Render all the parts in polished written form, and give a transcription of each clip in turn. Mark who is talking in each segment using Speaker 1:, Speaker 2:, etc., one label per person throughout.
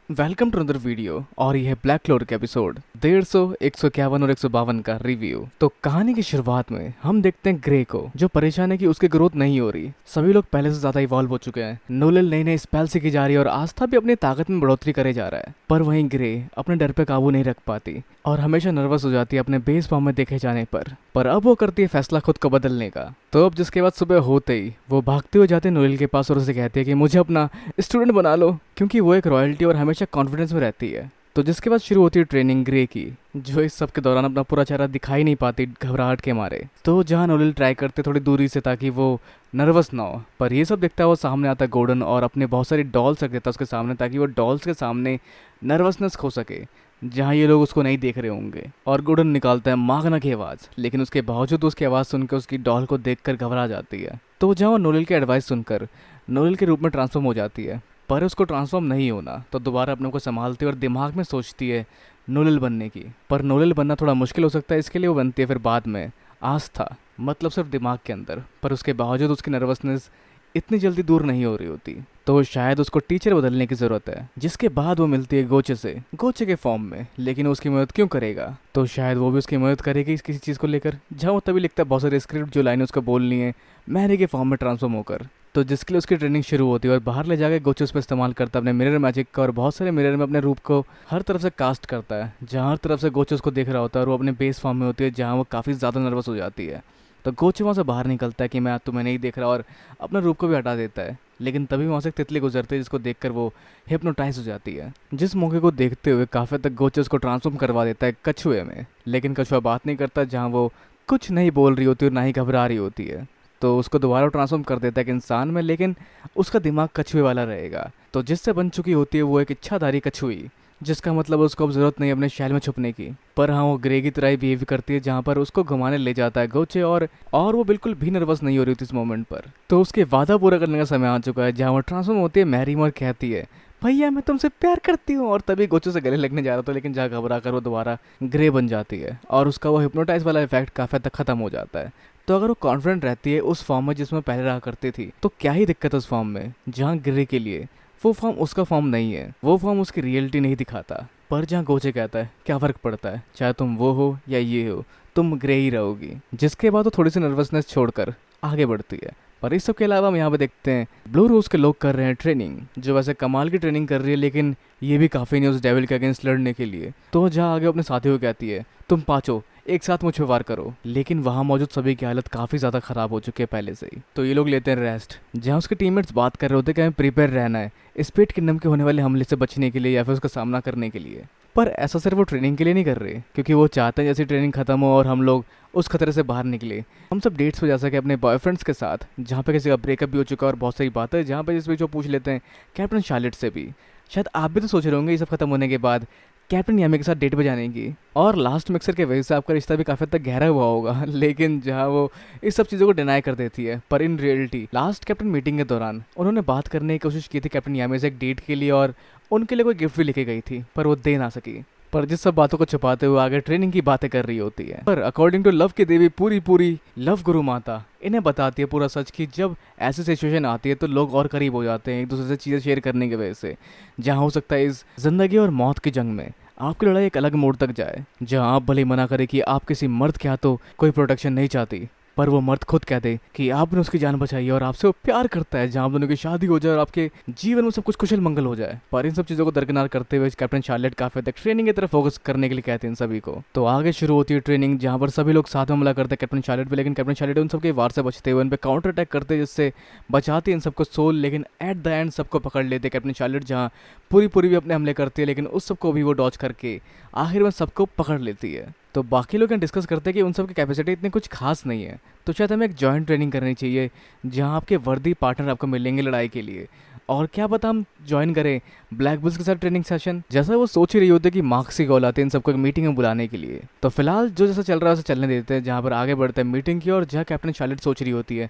Speaker 1: Welcome to another video. और यह है ब्लैक क्लोर का एपिसोड 150, 151 और 152 का रिव्यू। तो कहानी की शुरुआत में हम देखते हैं ग्रे को, जो परेशान है कि उसकी ग्रोथ नहीं हो रही। सभी लोग पहले से ज्यादा इवॉल्व हो चुके हैं। नोलेल नई नई स्पेल सीखी जा रही है और आस्था भी अपनी ताकत में बढ़ोतरी करे जा रहा है। पर वहीं ग्रे अपने डर पे काबू नहीं रख पाती और हमेशा नर्वस हो जाती है अपने बेस फॉर्म में देखे जाने पर अब वो करती है फैसला खुद को बदलने का। तो अब जिसके बाद सुबह होते ही वो भागते हुए जाते हैं नोलेल के पास और उसे कहती है कि मुझे अपना स्टूडेंट बना लो, क्योंकि वो एक रॉयल्टी और हमेशा कॉन्फिडेंस में रहती है। तो जिसके बाद शुरू होती है ट्रेनिंग ग्रे की, जो इस सब के दौरान अपना पूरा चेहरा दिखाई नहीं पाती घबराहट के मारे। तो जहाँ नोलेल ट्राई करते थोड़ी दूरी से ताकि वो नर्वस ना हो, पर ये सब देखता है वो सामने आता है गोल्डन और अपने बहुत सारी डॉल्स रख देता है उसके सामने ताकि वो डॉल्स के सामने नर्वसनेस खो सके जहाँ ये लोग उसको नहीं देख रहे होंगे। और गोल्डन निकालता है मागना की आवाज़, लेकिन उसके बावजूद उसकी आवाज़ सुनकर उसकी डॉल को देखकर घबरा जाती है। तो जहाँ वो नोलेल की एडवाइस सुनकर नोलेल के रूप में ट्रांसफॉर्म हो जाती है, पर उसको ट्रांसफॉर्म नहीं होना, तो दोबारा अपने को संभालती है और दिमाग में सोचती है नोलेल बनने की। पर नोलेल बनना थोड़ा मुश्किल हो सकता है, इसके लिए वो बनती है फिर बाद में आस्था, मतलब सिर्फ दिमाग के अंदर। पर उसके बावजूद उसकी नर्वसनेस इतनी जल्दी दूर नहीं हो रही होती, तो शायद उसको टीचर बदलने की ज़रूरत है। जिसके बाद वो मिलती है गोचे से, गोचे के फॉर्म में। लेकिन वो उसकी मदद क्यों करेगा, तो शायद वो भी उसकी मदद करेगी इस किसी चीज़ को लेकर। जहाँ वो तभी लिखता है बहुत सारे स्क्रिप्ट जो लाइनें उसको बोलनी है मैरी के फॉर्म में ट्रांसफॉर्म होकर। तो जिसके लिए उसकी ट्रेनिंग शुरू होती है और बाहर ले जाकर गोचे उस पर इस्तेमाल करता है अपने मिरर मैजिक का और बहुत सारे मिरर में अपने रूप को हर तरफ से कास्ट करता है। जहाँ हर तरफ से गोचे उसको देख रहा होता है और वो अपने बेस फॉर्म में होती है, जहाँ वो काफ़ी ज़्यादा नर्वस हो जाती है। तो गोचे वहाँ से बाहर निकलता है कि मैं तुम्हें नहीं देख रहा और अपना रूप को भी हटा देता है। लेकिन तभी वहाँ से एक तितली गुजरती है जिसको देखकर वो हिप्नोटाइज हो जाती है। जिस मौके को देखते हुए काफ़ी तक गोचे उसको ट्रांसफॉर्म करवा देता है कछुए में, लेकिन कछुआ बात नहीं करता, जहाँ वो कुछ नहीं बोल रही होती और ना ही घबरा रही होती है। तो उसको दोबारा ट्रांसफॉर्म कर देता है एक इंसान में, लेकिन उसका दिमाग कछुए वाला रहेगा। तो जिससे बन चुकी होती है वो एक इच्छाधारी कछुई, जिसका मतलब उसको अब ज़रूरत नहीं है अपने शैल में छुपने की। पर हाँ, वो ग्रे की तरह ही बिहेव करती है, जहाँ पर उसको घुमाने ले जाता है गोचे और वो बिल्कुल भी नर्वस नहीं हो रही थी इस मोमेंट पर। तो उसके वादा पूरा करने का समय आ चुका है, जहाँ वो ट्रांसफॉर्म होती है मैरी में और कहती है भैया मैं तुमसे प्यार करती हूँ। और तभी गोचू से गले लगने जा रहा था, लेकिन जहाँ घबरा कर वो दोबारा ग्रे बन जाती है और उसका वो हिप्नोटाइज वाला इफेक्ट काफ़ी तक खत्म हो जाता है। तो अगर वो कॉन्फिडेंट रहती है उस फॉर्म में जिसमें पहले रहा करती थी, तो क्या ही दिक्कत है उस फॉर्म में, जहाँ ग्रे के लिए वो फॉर्म उसका फॉर्म नहीं है, वो फॉर्म उसकी रियलिटी नहीं दिखाता। पर जहाँ गोचे कहता है क्या फ़र्क पड़ता है, चाहे तुम वो हो या ये हो, तुम ग्रे ही रहोगी। जिसके बाद वो थोड़ी सी नर्वसनेस छोड़कर आगे बढ़ती है। पर इस सब के अलावा हम यहाँ पे देखते हैं ब्लू रोज के लोग कर रहे हैं ट्रेनिंग, जो वैसे कमाल की ट्रेनिंग कर रही है, लेकिन ये भी काफ़ी नहीं उस डेविल के अगेंस्ट लड़ने के लिए। तो जहाँ आगे अपने साथियों को कहती है तुम पाँचों एक साथ मुझ पे वार करो, लेकिन वहाँ मौजूद सभी की हालत काफ़ी ज़्यादा ख़राब हो चुकी है पहले से ही। तो ये लोग लेते हैं रेस्ट, जहाँ उसके टीममेट्स बात कर रहे होते हैं कि हमें प्रिपेयर रहना है स्पीड किंगडम के होने वाले हमले से बचने के लिए या फिर उसका सामना करने के लिए। पर ऐसा सिर्फ वो ट्रेनिंग के लिए नहीं कर रहे, क्योंकि वो चाहते हैं जैसी ट्रेनिंग खत्म हो और हम लोग उस खतरे से बाहर निकले, हम सब डेट्स पे जा सके अपने बॉयफ्रेंड्स के साथ, जहाँ पे किसी का ब्रेकअप भी हो चुका है और बहुत सारी बातें जहाँ पे जिस बीच वो पूछ लेते हैं कैप्टन शार्लेट से भी। शायद आप भी तो सोच रहे होंगे ये सब खत्म होने के बाद कैप्टन यामी के साथ डेट पे जाने की। और लास्ट मिक्सर के वजह से आपका रिश्ता भी काफ़ी हद तक गहरा हुआ होगा, लेकिन जहाँ वो इस सब चीज़ों को डिनाई कर देती है। पर in reality last captain meeting के दौरान उन्होंने बात करने की कोशिश की थी कैप्टन यामी से एक डेट के लिए, और उनके लिए कोई गिफ्ट भी लेके गई थी, पर वो दे ना सकी। पर जिस सब बातों को छुपाते हुए आगे ट्रेनिंग की बातें कर रही होती है। पर अकॉर्डिंग टू लव की देवी पूरी पूरी लव गुरु माता इन्हें बताती है पूरा सच कि जब ऐसी सिचुएशन आती है तो लोग और करीब हो जाते हैं एक दूसरे से चीज़ें शेयर करने की वजह से, जहाँ हो सकता है इस जिंदगी और मौत की जंग में आपकी लड़ाई एक अलग मोड़ तक जाए, जहाँ आप भले मना करें कि आप किसी मर्द के हाथों कोई प्रोटेक्शन नहीं चाहती, पर वो मर्द खुद कह दे कि आपने उसकी जान बचाई है और आपसे वो प्यार करता है, जहाँ आप दोनों की शादी हो जाए और आपके जीवन में सब कुछ कुशल मंगल हो जाए। पर इन सब चीज़ों को दरकिनार करते हुए कैप्टन शार्लेट काफी तक ट्रेनिंग की तरफ फोकस करने के लिए कहते हैं इन सभी को। तो आगे शुरू होती है ट्रेनिंग, जहाँ पर सभी लोग साथ में हमला करते हैं कैप्टन शार्लेट पे, लेकिन कैप्टन शार्लेट उन सबके वार से बचते हुए उन पर काउंटर अटैक करते हैं, जिससे बचाती है इन सबको सोल। लेकिन एट द एंड सबको पकड़ लेते कैप्टन शार्लेट, जहाँ पूरी पूरी भी अपने हमले करती है, लेकिन उस सबको भी वो डॉच करके आखिर में सबको पकड़ लेती है। तो बाकी लोग डिस्कस करते हैं कि उन सब की कैपेसिटी इतनी कुछ खास नहीं है, तो शायद हमें एक जॉइंट ट्रेनिंग करनी चाहिए, जहां आपके वर्दी पार्टनर आपको मिलेंगे लड़ाई के लिए। और क्या पता हम ज्वाइन करें ब्लैक बुल्स के साथ ट्रेनिंग सेशन। जैसा वो सोच ही रही होती है कि मार्क्स की कॉल आती है इन सबको एक मीटिंग में बुलाने के लिए। तो फिलहाल जो जैसा चल रहा है उसे चलने देते हैं, जहाँ पर आगे बढ़ते हैं मीटिंग की और जहाँ कैप्टन शार्लेट सोच रही होती है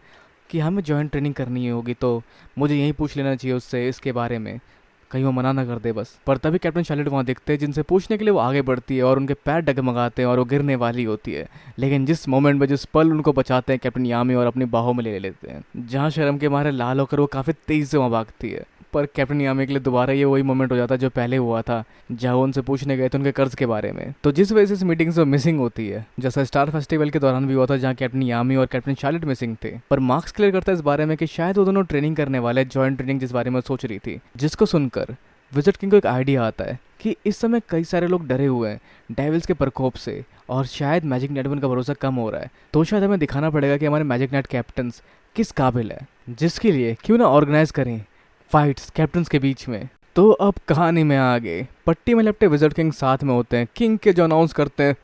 Speaker 1: कि हमें जॉइंट ट्रेनिंग करनी होगी, तो मुझे यही पूछ लेना चाहिए उससे इसके बारे में, कहीं वो मना ना कर दे बस। पर तभी कैप्टन शार्लेट वहाँ दिखते हैं, जिनसे पूछने के लिए वो आगे बढ़ती है और उनके पैर डगमगाते हैं और वो गिरने वाली होती है। लेकिन जिस मोमेंट में जिस पल उनको बचाते हैं कैप्टन यामी और अपनी बाहों में ले लेते हैं, जहाँ शर्म के मारे लाल होकर वो काफ़ी तेज़ी से वहाँ भागती है। पर कैप्टन यामी के लिए दोबारा ये वही मोमेंट हो जाता है जो पहले हुआ था, जहाँ वो उनसे पूछने गए थे उनके कर्ज के बारे में। तो जिस वजह से इस मीटिंग से मिसिंग होती है, जैसा स्टार फेस्टिवल के दौरान भी हुआ था, जहाँ कैप्टन यामी और कैप्टन शार्लेट मिसिंग थे। पर मार्क्स क्लियर करता है इस बारे में कि शायद वो दोनों ट्रेनिंग करने वाले, जॉइंट ट्रेनिंग जिस बारे में सोच रही थी, जिसको सुनकर विज़र्ड किंग को एक आइडिया आता है कि इस समय कई सारे लोग डरे हुए हैं डेविल्स के प्रकोप से, और शायद मैजिक नाइट में उनका भरोसा कम हो रहा है। तो शायद हमें दिखाना पड़ेगा कि हमारे मैजिक नाइट कैप्टन्स किस काबिल है, जिसके लिए क्यों ना ऑर्गेनाइज करें फाइट्स कैप्टन्स के बीच में। तो अब कहानी में आगे पट्टी में लपटे विज़र्ड किंग साथ में होते हैं किंग के, जो अनाउंस करते हैं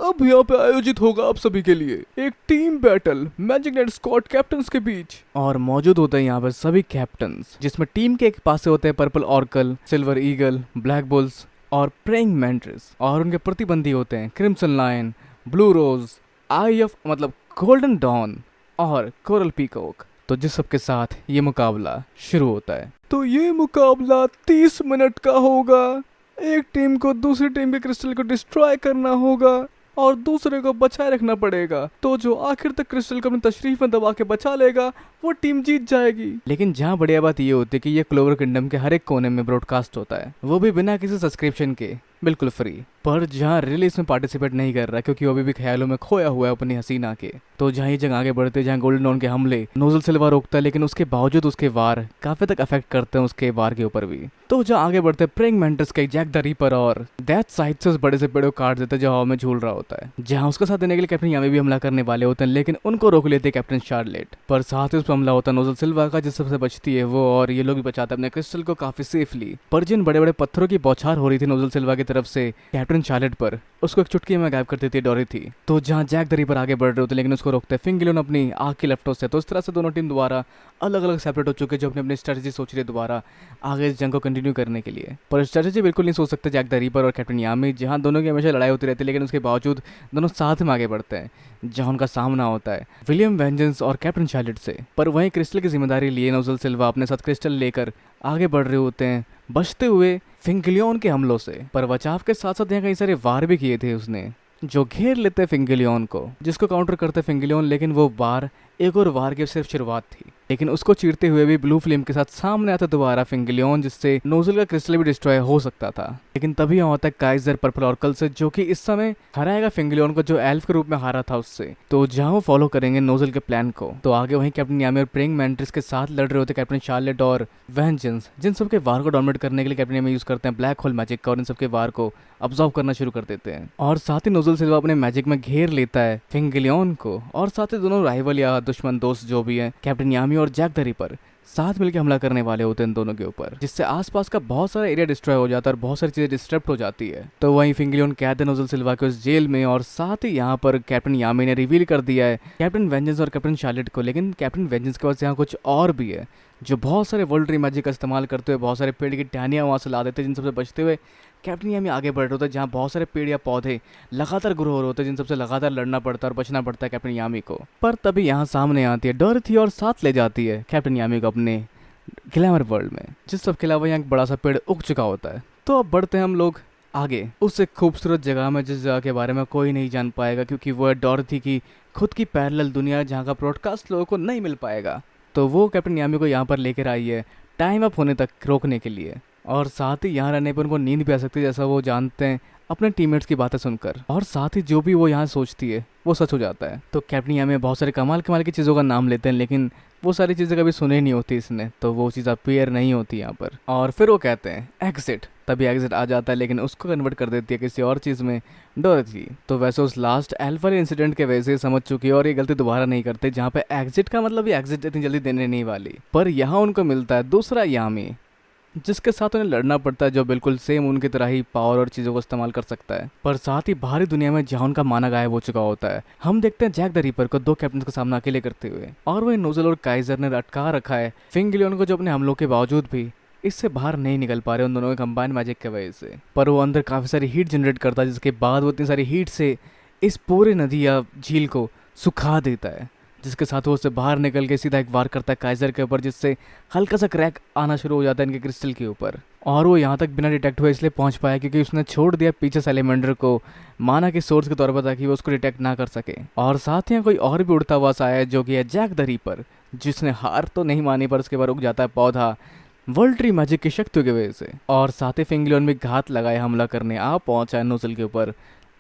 Speaker 1: अब यहाँ पे आयोजित होगा आप सभी के लिए एक team battle magic night squad captains के बीच। और मौजूद होते हैं यहाँ पर सभी कैप्टन्स, जिसमें टीम के एक पास से होते हैं purple oracle, silver eagle, black bulls और प्रेइंग मैंट्रिस, और उनके प्रतिबंधी होते हैं crimson lion, blue rose, eye of मतलब गोल्डन डॉन और कोरल पीकॉक। तो जिस सबके साथ ये मुकाबला शुरू होता है। तो ये मुकाबला 30 मिनट का होगा। एक टीम को दूसरी टीम के क्रिस्टल को डिस्ट्रॉय करना होगा और दूसरे को बचाए रखना पड़ेगा। तो जो आखिर तक क्रिस्टल को अपनी तशरीफ में दबा के बचा लेगा वो टीम जीत जाएगी। लेकिन जहाँ बढ़िया बात ये होती है कि ये क्लोवर किंगडम के हर एक कोने में ब्रॉडकास्ट होता है, वो भी बिना किसी सब्सक्रिप्शन के, बिल्कुल फ्री। पर जहाँ रियल इसमें पार्टिसिपेट नहीं कर रहा क्योंकि वो अभी भी ख्यालों में खोया हुआ है अपनी हसीना के। तो जहाँ ही जगह आगे बढ़ते, जहाँ गोल्डन डॉन के हमले नोजल सिल्वा रोकता है, लेकिन उसके बावजूद उसके वार काफी तक अफेक्ट करते हैं उसके वार के ऊपर भी। तो जहाँ आगे बढ़ते प्रेइंग मैंटिस के जैक द रीपर और दैट साइड से उस बड़े से पेड़ को काट देते हैं जो हवा में झूल रहा होता है, जहाँ उसका साथ देने के लिए कैप्टन यामी भी हमला करने वाले होते हैं, लेकिन उनको रोक लेते हैं कैप्टन शार्लेट। पर साथ ही उस पर हमला होता है नोजल सिल्वा का, जिस सबसे बचती है वो, और ये लोग भी बचाते हैं अपने क्रिस्टल को काफी सेफली। पर जिन बड़े बड़े पत्थरों की बौछार हो रही थी नोजल सिल्वा की तरफ से कैप्टन शार्लेट पर, उसको एक चुटकी में गायब कर देती है डोरिथी। तो जहाँ जैक द रीपर आगे बढ़ रहे होते लेकिन उसको रोकते हैं फिंगिलियन अपनी आग की लपटों से। तो इस तरह से दोनों टीम दोबारा अलग अलग सेपरेट हो चुके, जो अपनी अपनी स्ट्रेटजी सोच रही है दोबारा आगे इस जंग को कंटिन्यू करने के लिए। पर स्ट्रेटजी बिल्कुल नहीं सोच सकते जैक द रीपर और कैप्टन यामी, जहाँ दोनों की हमेशा लड़ाई होती रहती है, लेकिन उसके बावजूद दोनों साथ में आगे बढ़ते हैं, जहाँ उनका सामना होता है विलियम वेंजेंस और कैप्टन शार्लेट से। पर वहीं क्रिस्टल की जिम्मेदारी लिए नोजल सिल्वा अपने साथ क्रिस्टल लेकर आगे बढ़ रहे होते हैं, बचते हुए फिंगिलियन के हमलों से। पर बचाव के साथ साथ यहाँ कई सारे वार भी किए थे उसने, जो घेर लेते फिंगिलियन को, जिसको काउंटर करते फिंगिलियन। लेकिन वो वार एक और वार की सिर्फ शुरुआत थी, लेकिन उसको चीरते हुए भी ब्लू फ्लेम के साथ सामने आता दोबारा फिंगिलियन, जिससे नोजल का क्रिस्टल भी डिस्ट्रॉय हो सकता था। लेकिन तभी यहाँ होता है काइजर पर्पल ऑर्कल से, जो कि इस समय हराएगा फिंगिलियन को, जो एल्फ के रूप में हारा था उससे। तो जहाँ वो फॉलो करेंगे नोजल के प्लान को। तो आगे वहीं कैप्टन यामी और प्रेइंग मैंटिस के साथ लड़ रहे होते कैप्टन शार्लेट और वेंजेंस, जिन सबके वार को डोमिनेट करने के लिए कैप्टन यामी यूज करते हैं ब्लैक होल मैजिक का, और इन सबके वार को ऑब्जर्व करना शुरू कर देते हैं। और साथ ही नोजल सिल्वा अपने मैजिक में घेर लेता है फिंगिलियन को, और साथ ही दोनों राइवल या दुश्मन दोस्त जो भी हैं कैप्टन यामी और जैक द रीपर साथ मिलकर हमला करने वाले होते हैं इन दोनों के ऊपर, जिससे आसपास का बहुत सारा एरिया डिस्ट्रॉय हो जाता है और बहुत सारी चीजें डिस्टर्ब हो जाती है। तो वहीं फिंगिलियन कैद है नोजल सिल्वा के उस जेल में, और साथ ही यहाँ पर कैप्टन यामी ने रिवील कर दिया है कैप्टन वेंजेंस और कैप्टन शार्लेट को। लेकिन कैप्टन वेंजेंस के पास यहाँ कुछ और भी है, जो बहुत सारे वर्ल्ड ट्री मैजिक का इस्तेमाल करते हुए बहुत सारे पेड़ की टहनियाँ वहाँ से ला देते हैं, जिन सबसे बचते हुए कैप्टन यामी आगे बढ़ रहे होते हैं, जहाँ बहुत सारे पेड़ या पौधे लगातार ग्रो हो रहे होते हैं, जिन सबसे लगातार लड़ना पड़ता है और बचना पड़ता है कैप्टन यामी को। पर तभी यहाँ सामने आती है डोरिथी और साथ ले जाती है कैप्टन यामी को अपने ग्लैमर वर्ल्ड में, जिस सब के अलावा यहाँ एक बड़ा सा पेड़ उग चुका होता है। तो अब बढ़ते हैं हम लोग आगे उस एक खूबसूरत जगह में, जिस जगह के बारे में कोई नहीं जान पाएगा, क्योंकि वो है डोरिथी की खुद की पैरेलल दुनिया, जहाँ का ब्रॉडकास्ट लोगों को नहीं मिल पाएगा। तो वो कैप्टन यामी को यहाँ पर लेकर आई है टाइम अप होने तक रोकने के लिए, और साथ ही यहाँ रहने पर उनको नींद भी आ सकती है, जैसा वो जानते हैं अपने टीममेट्स की बातें सुनकर। और साथ ही जो भी वो यहाँ सोचती है वो सच हो जाता है। तो कैप्टन यामी बहुत सारे कमाल कमाल की चीज़ों का नाम लेते हैं, लेकिन वो सारी चीज़ें कभी सुने नहीं होती इसने, तो वो चीज़ अपीयर नहीं होती यहाँ पर। और फिर वो कहते हैं एग्जिट, तभी एग्जिट आ जाता है, लेकिन उसको कन्वर्ट कर देती है किसी और चीज़ में डोरिथी। तो वैसे उस लास्ट एल्फ वाले इंसिडेंट के वजह से समझ चुकी है और ये गलती दोबारा नहीं करते, जहाँ पे एग्जिट का मतलब ये एग्जिट इतनी जल्दी देने नहीं वाली। पर यहाँ उनको मिलता है दूसरा यामी, जिसके साथ उन्हें लड़ना पड़ता है, जो बिल्कुल सेम उनकी तरह ही पावर और चीज़ों को इस्तेमाल कर सकता है। पर साथ ही बाहरी दुनिया में जहाँ उनका माना गायब हो चुका होता है, हम देखते हैं जैक द रीपर को दो कैप्टन का सामना अकेले करते हुए, और वही नोजल और काइजर ने अटका रखा है फिंगिलियन को, जो अपने हमलों के बावजूद भी इससे बाहर नहीं निकल पा रहे उन दोनों के कंबाइन मैजिक की वजह से। पर वो अंदर काफ़ी सारी हीट जनरेट करता है, जिसके बाद वो इतनी सारी हीट से इस पूरे नदी या झील को सुखा देता है, जिसके साथ वो उससे बाहर निकल के सीधा एक वार करता है काइजर के ऊपर, जिससे हल्का सा क्रैक आना शुरू हो जाता है इनके क्रिस्टल के ऊपर। और वो यहाँ तक बिना डिटेक्ट हुए इसलिए पहुँच पाया क्योंकि उसने छोड़ दिया पीछे सैलेमेंडर को माना के सोर्स के तौर पर, ताकि वो उसको डिटेक्ट ना कर सके। और साथ ही कोई और भी उड़ता हुआ सा है, जो कि है जैक द रीपर, जिसने हार तो नहीं मानी, पर उसके बाद उग जाता है पौधा वर्ल्ड ट्री मैजिक की शक्तियों की वजह से। और साथ ही फिंगलियन भी घात लगाए हमला करने आ पहुंचा है नोजल के ऊपर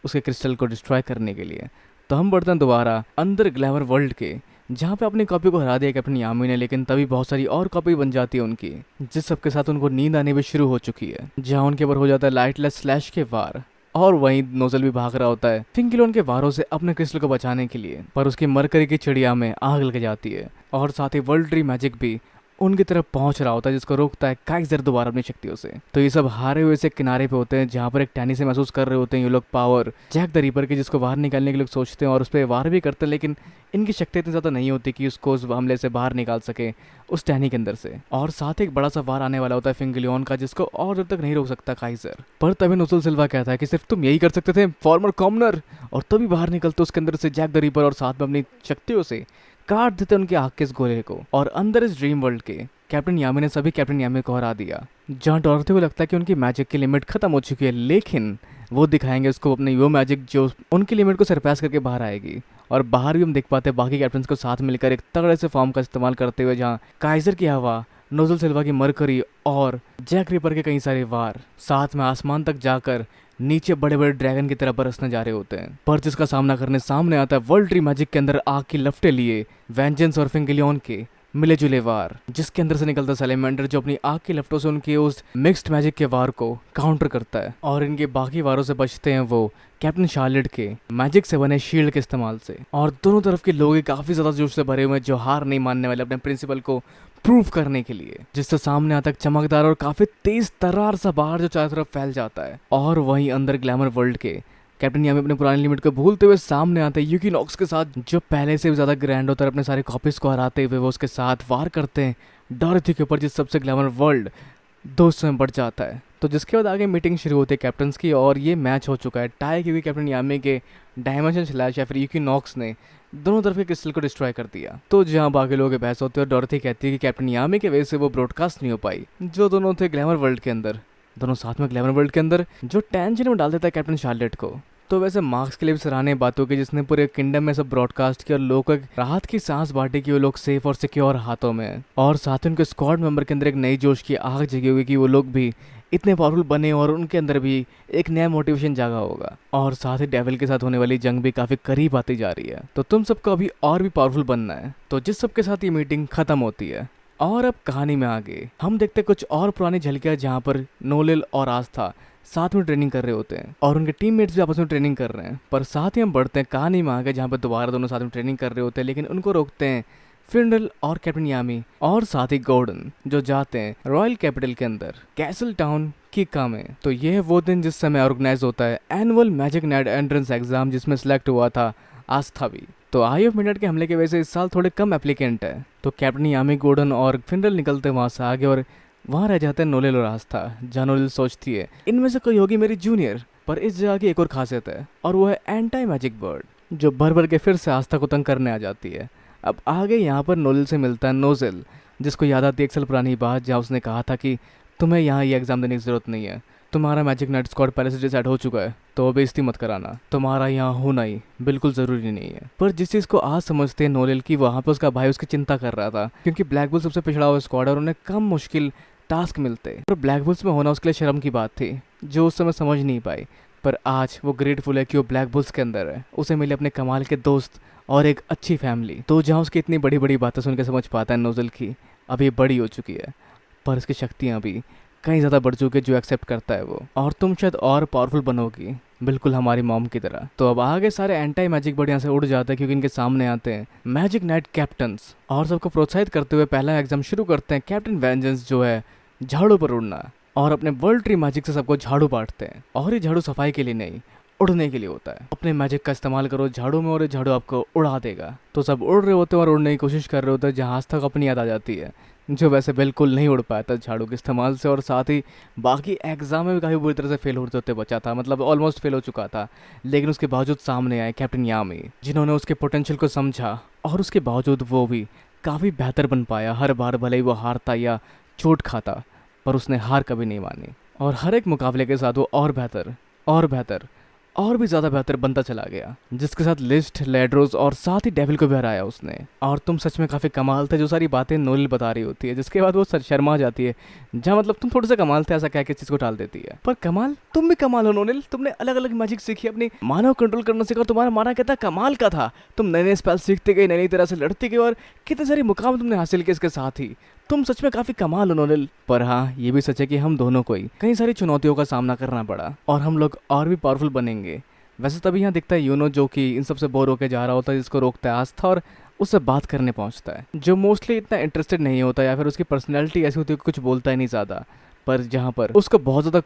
Speaker 1: उसके क्रिस्टल को डिस्ट्रॉय करने के लिए। तो हम बढ़ते हैं दोबारा अंदर ग्लैमर वर्ल्ड के, जहाँ पे अपनी कॉपी को हरा दिया कैप्टन यामी ने, लेकिन तभी बहुत सारी और कॉपी बन जाती है उनकी, जिस सबके साथ उनको नींद आने भी शुरू हो चुकी है, जहाँ उनके ऊपर हो जाता है लाइटलेस स्लैश के वार। और वहीं नोजल भी भाग रहा होता है फिंगलियन के वारों से अपने क्रिस्टल को बचाने के लिए, पर उसकी मरकरी की चिड़िया में आग लग जाती है। और साथ ही वर्ल्ड ट्री मैजिक भी उनकी तरफ पहुंच रहा होता है, जिसको रोकता है काइजर दोबारा अपनी शक्तियों से। तो ये सब हारे हुए से किनारे पे होते हैं, जहाँ पर एक टैनी से महसूस कर रहे होते हैं ये लोग पावर जैक द रीपर की, जिसको बाहर निकालने के लोग सोचते हैं और उस पर वार भी करते हैं, लेकिन इनकी शक्ति इतनी ज़्यादा नहीं होती कि उसको उस हमले से बाहर निकाल सके उस टैनी के अंदर से। और साथ ही एक बड़ा सा वार आने वाला होता है फिंगलियन का, जिसको और जब तक नहीं रोक सकता काइजर। पर तभी नोजल सिल्वा कहता है कि सिर्फ तुम यही कर सकते थे फॉर्मर कॉमनर, और तभी बाहर निकलते उसके अंदर से जैक द रीपर और साथ में अपनी शक्तियों से काट देते उनके आग के इस गोले को। और अंदर इस ड्रीम वर्ल्ड के कैप्टन यामी ने सभी कैप्टन यामी को हरा दिया, जहाँ डॉरथी को लगता है कि उनकी मैजिक की लिमिट खत्म हो चुकी है, लेकिन वो दिखाएंगे उसको अपनी वो मैजिक जो उनकी लिमिट को सरपास करके बाहर आएगी। और बाहर भी हम देख पाते हैं बाकी कैप्टन को साथ मिलकर एक तगड़े से फॉर्म का इस्तेमाल करते हुए, जहाँ काइजर की हवा, नोजल सिल्वा की मरकरी और जैक रिपर के कई सारे वार साथ में आसमान तक जाकर नीचे बड़े बड़े ड्रैगन की तरह बरसने जा रहे होते हैं। पर जिसका सामना करने सामने आता है वर्ल्ड ट्री मैजिक के अंदर आग की लपटें लिए वेंजेंस और फिंगलियन के मिले जुले वार, जिसके अंदर से निकलता सैलेमेंडर, जो अपनी आग की लपटों से उनके उस मिक्स्ड मैजिक के वार को काउंटर करता है। और इनके बाकी वारों से बचते हैं वो कैप्टन शार्लेट के मैजिक से बने शील्ड के इस्तेमाल से। और दोनों तरफ के लोग काफी ज्यादा जोश से भरे हुए हैं, जो हार नहीं मानने वाले अपने प्रिंसिपल को प्रूव करने के लिए, जिससे सामने आता है चमकदार और काफी तेज तर्रार सा बाहर जो चारों तरफ फैल जाता है। और वहीं अंदर ग्लैमर वर्ल्ड के कैप्टन यामी अपने पुरानी लिमिट को भूलते हुए सामने आते हैं यूकिनॉक्स के साथ, जो पहले से भी ज्यादा ग्रैंड होता है। अपने सारे कॉपीज को हराते हुए वो उसके साथ वार करते हैं डॉरथी के ऊपर, जिस सबसे ग्लैमर वर्ल्ड दोस्तों में बढ़ जाता है। तो जिसके बाद आगे मीटिंग शुरू होती है कैप्टन्स की, और ये मैच हो चुका है टाई, क्योंकि कैप्टन यामी के डायमेंशन स्लैश या फिर यूकिनॉक्स ने दोनों तरफ के क्रिस्टल को डिस्ट्रॉय कर दिया। तो जहाँ बाकी लोगों के बहस होते हैं और डॉरथी कहती है कि कैप्टन यामी की वजह से वो ब्रॉडकास्ट नहीं हो पाई, जो दोनों थे ग्लैमर वर्ल्ड के अंदर, दोनों साथ में ग्लैमर वर्ल्ड के अंदर, जो टेंशन में डाल देता है कैप्टन शार्लेट को। तो वैसे मार्क्स के लिए भी सराहनीय बातों की, जिसने पूरे किंगडम में सब ब्रॉडकास्ट किया और लोगों को राहत की सांस बांटी कि वो लोग सेफ और सिक्योर हाथों में हैं। और साथ ही उनके स्क्वाड मेंबर के अंदर एक नई जोश की आग जगी होगी कि वो लोग भी इतने पावरफुल बने और उनके अंदर भी एक नया मोटिवेशन जागा होगा। और साथ ही डेविल के साथ होने वाली जंग भी काफी करीब आती जा रही है, तो तुम सबको अभी और भी पावरफुल बनना है। तो जिस सबके साथ ये मीटिंग खत्म होती है, और अब कहानी में आगे हम देखते कुछ और पुरानी झलकियां, जहाँ पर नोलिल और आस्था साथ में ट्रेनिंग कर रहे होते हैं और उनके टीममेट्स भी आपस में ट्रेनिंग कर रहे हैं। पर साथ ही हम बढ़ते हैं कहानी में आगे, जहाँ पर दोबारा दोनों साथ में ट्रेनिंग कर रहे होते हैं, लेकिन उनको रोकते हैं फिंडल और कैप्टन यामी और साथ ही गॉर्डन, जो जाते हैं रॉयल कैपिटल के अंदर कैसल टाउन किका में। तो यह है वो दिन जिस समय ऑर्गेनाइज होता है annual magic night entrance exam, जिसमें सिलेक्ट हुआ था आस्था भी। तो आई ऑफ मिडनाइट के हमले की वजह से इस साल थोड़े कम एप्लीकेंट है, तो कैप्टन यामी, गॉर्डन और फिंडल निकलते वहां से आगे, और वहाँ रह जाते हैं नोलिल और आस्था। जहाँ नोलिल सोचती है इनमें से कोई होगी मेरी जूनियर। पर इस जगह की एक और खासियत है, और वो है एंटी मैजिक बर्ड, जो भर भर के फिर से आस्था को तंग करने आ जाती है। अब आगे यहाँ पर नोलिल से मिलता है नोजिल, जिसको याद आती है 1 साल पुरानी बात, जहाँ उसने कहा था कि तुम्हें यहाँ ये एग्जाम देने की जरूरत नहीं है, तुम्हारा मैजिक नाइट स्क्वाड पहले से डिसाइड हो चुका है, तो बेइज्जती मत कराना, तुम्हारा यहाँ होना ही बिल्कुल जरूरी नहीं है। पर जिस चीज को आज समझते हैं नोलिल की, वहाँ पे उसका भाई उसकी चिंता कर रहा था, क्योंकि ब्लैक बुल सबसे पिछड़ा हुआ स्क्वाड और उन्हें कम मुश्किल टास्क मिलते, और ब्लैक बुल्स में होना उसके लिए शर्म की बात थी, जो उस समय समझ नहीं पाई। पर आज वो ग्रेटफुल है कि वो ब्लैक बुल्स के अंदर है, उसे मिले अपने कमाल के दोस्त और एक अच्छी फैमिली। तो जहाँ उसकी इतनी बड़ी बड़ी बातें सुन के समझ पाता है नोजल की अब ये बड़ी हो चुकी है, पर इसकी शक्तियाँ भी कहीं ज़्यादा बढ़ चुकी है, जो एक्सेप्ट करता है वो, और तुम शायद और पावरफुल बनोगी, बिल्कुल हमारी मॉम की तरह। तो अब आगे सारे एंटी मैजिक बर्ड यहाँ से उड़ जाते हैं, क्योंकि इनके सामने आते हैं मैजिक नाइट कैप्टन्स, और सबको प्रोत्साहित करते हुए पहला एग्जाम शुरू करते हैं कैप्टन वेंजेंस, जो है झाड़ू पर उड़ना, और अपने वर्ल्ड ट्री मैजिक से सबको झाड़ू बांटते हैं। और ये झाड़ू सफाई के लिए नहीं, उड़ने के लिए होता है। अपने मैजिक का इस्तेमाल करो झाड़ू में और ये झाड़ू आपको उड़ा देगा। तो सब उड़ रहे होते हैं और उड़ने की कोशिश कर रहे होते हैं, जहाँ आस्था को अपनी याद आ जाती है, जो वैसे बिल्कुल नहीं उड़ पाया था झाड़ू के इस्तेमाल से, और साथ ही बाकी एग्जाम में भी काफ़ी बुरी तरह से फेल होते होते बचा था, मतलब ऑलमोस्ट फेल हो चुका था। लेकिन उसके बावजूद सामने आए कैप्टन यामी, जिन्होंने उसके पोटेंशियल को समझा, और उसके बावजूद वो भी काफ़ी बेहतर बन पाया। हर बार भले ही वो हारता या चोट खाता, पर उसने हार कभी नहीं मानी, और हर एक मुकाबले के साथ वो और बेहतर और बेहतर और भी ज्यादा बेहतर बनता चला गया, जिसके साथ लिस्ट, लेड्रोस और साथ ही डेविल को भी हराया उसने। और तुम सच में काफी कमाल थे, जो सारी बातें नोलिल बता रही होती है, जिसके बाद वो शर्मा जाती है, जहाँ मतलब तुम थोड़े से कमाल थे ऐसा कह के चीज को टाल देती है। पर कमाल, तुम भी कमाल हो नोलिल, तुमने अलग अलग मैजिक सीखी, अपनी मानव कंट्रोल करना सीखा, तुम्हारा माना कहता कमाल का था। तुम नए नए स्पेल सीखते गए, नई नई तरह से लड़ती गई और कितने सारी मुकाम तुमने हासिल किए इसके साथ ही। तुम सच में काफी कमाल हो नोलिल। पर हाँ, ये भी सच है कि हम दोनों को ही कई सारी चुनौतियों का सामना करना पड़ा और हम लोग और भी पावरफुल बनेंगे। वैसे तभी यहाँ दिखता है यूनो, जो कि इन सबसे बोर होकर जा रहा होता है, जिसको रोकता है आस्था और उससे बात करने पहुँचता है, जो मोस्टली इतना इंटरेस्टेड नहीं होता या फिर उसकी पर्सनैलिटी ऐसी होती है कि कुछ बोलता ही नहीं ज़्यादा। पर जहाँ पर उसको बहुत ज़्यादा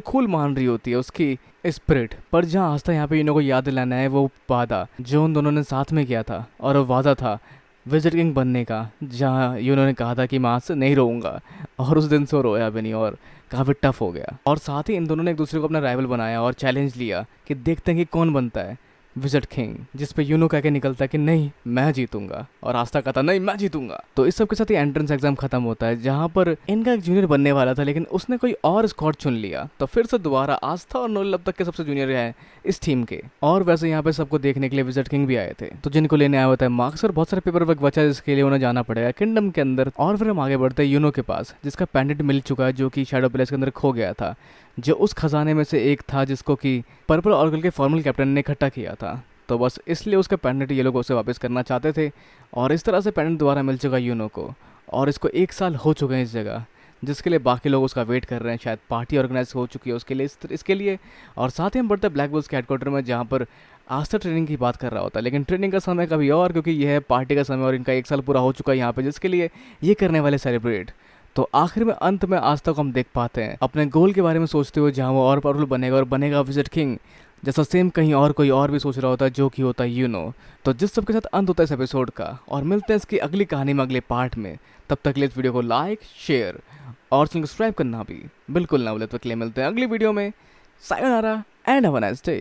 Speaker 1: कूल मान रही होती है उसकी स्पिरिट। पर जहाँ आस्था यहाँ पे यूनो को याद दिलाना है वो वादा जो उन दोनों ने साथ में किया था, और वो वादा था विजिट किंग बनने का, जहाँ यूनो ने कहा था कि मैं आज से नहीं रोऊंगा, और उस दिन से वो रोया भी नहीं और काफ़ी टफ हो गया। और साथ ही इन दोनों ने एक दूसरे को अपना राइवल बनाया और चैलेंज लिया कि देखते हैं कि कौन बनता है विजिट किंग, जिस पे यूनो कह के निकलता है कि नहीं मैं जीतूंगा, और आस्था कहता नहीं मैं जीतूंगा। तो इस सब के साथ ही एंट्रेंस एग्जाम खत्म होता है, जहाँ पर इनका एक जूनियर बनने वाला था, लेकिन उसने कोई और स्क्वाड चुन लिया। तो फिर से दोबारा आस्था और नोलिल अब तक के सबसे जूनियर है इस टीम के। और वैसे यहाँ पे सबको देखने के लिए विजिट किंग भी आए थे, तो जिनको लेने आया होता है मार्क्स और बहुत सारे पेपर वर्क बचा है, जिसके लिए उन्हें जाना पड़ेगा किंगडम के अंदर। और फिर हम आगे बढ़ते हैं यूनो के पास, जिसका पेंडेंट मिल चुका है, जो कि शैडो पैलेस के अंदर खो गया था, जो उस खजाने में से एक था जिसको कि पर्पल ऑर्गल के फॉर्मल कैप्टन ने इकट्ठा किया था। तो बस इसलिए उसका पेंडेंट ये लोग उसे वापस करना चाहते थे, और इस तरह से पेंडेंट दोबारा मिल चुका यूनो को, और इसको 1 साल हो चुके हैं इस जगह, जिसके लिए बाकी लोग उसका वेट कर रहे हैं। शायद पार्टी ऑर्गेनाइज हो चुकी है उसके लिए, इसके लिए। और साथ ही हम बढ़ते हैं ब्लैक बुल्स के हेडक्वार्टर में, जहाँ पर आस्था ट्रेनिंग की बात कर रहा होता है, लेकिन ट्रेनिंग का समय कभी और, क्योंकि यह है पार्टी का समय और इनका 1 साल पूरा हो चुका है यहाँ पे, जिसके लिए ये करने वाले सेलिब्रेट। तो आखिर में अंत में आस्था को हम देख पाते हैं अपने गोल के बारे में सोचते हुए, जहाँ वो और पावरफुल बनेगा और बनेगा विजिट किंग, जैसा सेम कहीं और कोई और भी सोच रहा होता है, जो कि होता है यूनो। तो जिस सबके साथ अंत होता है इस एपिसोड का, और मिलते हैं इसकी अगली कहानी में अगले पार्ट में। तब तक के लिए इस वीडियो को लाइक, शेयर और सब्सक्राइब करना भी बिल्कुल ना भूले। तो के लिए मिलते हैं अगली वीडियो में। Sayonara and have a nice day.